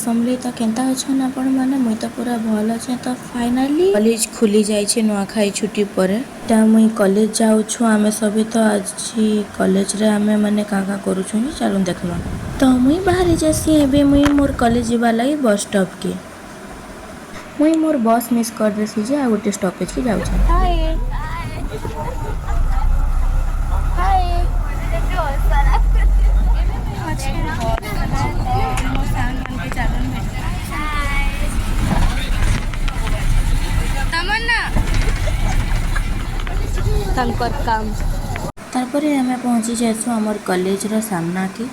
समली तो केंता अच्छन आपण माने मुई तो पूरा भल अच्छे। तो फाइनाली कॉलेज खुली जाइए नुआखाई छुट्टी पर मुई कॉलेज जाऊँ आम सभी। तो आज कॉलेज रे आमे माने का करूँ चलू देखमा। तो मुई बाहरी जासी एबे मुई मोर कॉलेज जीवा लगी बस स्टॉप के मुई मोर बस मिस कर देसी जे आ गोटे स्टॉपेज के जाऊँ। हाय हाय काम तारपर आम पहुँची जासु आमर कॉलेज रो सामना के।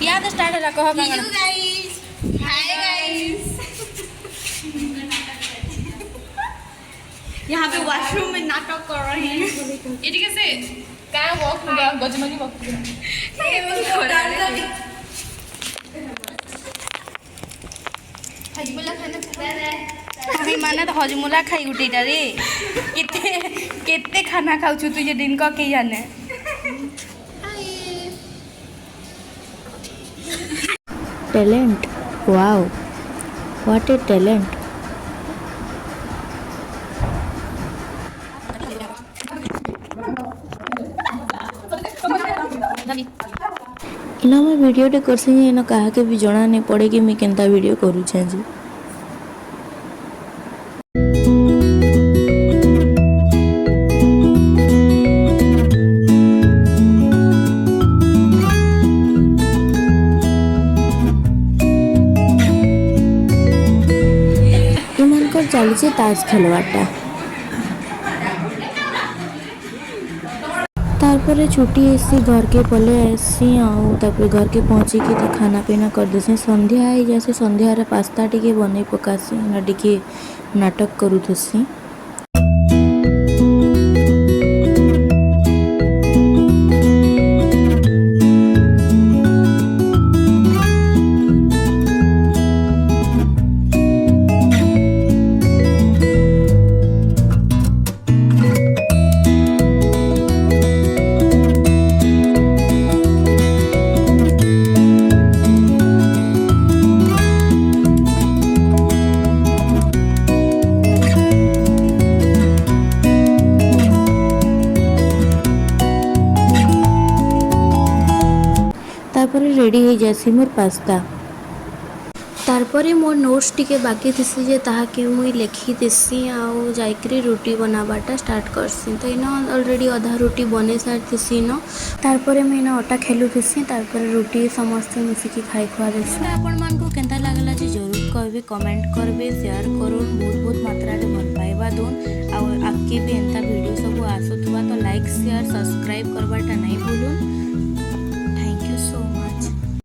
याद स्टार्ट होला कह गाइस हाय गाइस। यहाँ पे वॉशरूम में नाटक कर रहे हैं। ये कैसे क्या वॉक होगा गजमनी वॉक हजमुला खाना अभी माने तो हजमुला खाई गुटीटा रे केते केते खाना खाऊ छु तू जे दिन का के जाने। Talent wow what A talent. इना मैं वीडियो टे करसी इना कहा के भी जना नहीं पड़े कि मैं केंता वीडियो करू छे जी। इमानकर चलছে ताश खेलवाटा। तारपरे छुट्टी ऐसी घर के पले ऐसी आउ तापर घर के पहुँची कि तो खाना पीना कर देसी। संध्या आई जैसे संध्या रे पास्ता टिके बनै पकासी ना टिके नाटक करूथसी। तारपरे रेडी हो जासी मोर पास्ता। तारपरे मोर नोट्स टिके बाकी थी जे ताहा के मुई लिखी देसी आउ जाइकरी रोटी बनाबाटा स्टार्ट करसी। तो इना ऑलरेडी आधा रोटी बने सारती न। तारपरे मैं इना अटा खेलु थी तारपरे रोटी समस्त मिसिकी खाई खुआ देसी। आपण मान को केंता लागला जे जरूर कहबे कमेंट करबे शेयर करूँ बहुत मात्रा रे भल पाइबा दोन। आउ आके भी एंता वीडियो सब आसुथुवा तो लाइक शेयर सब्सक्राइब करबाटा नहीं भूलून।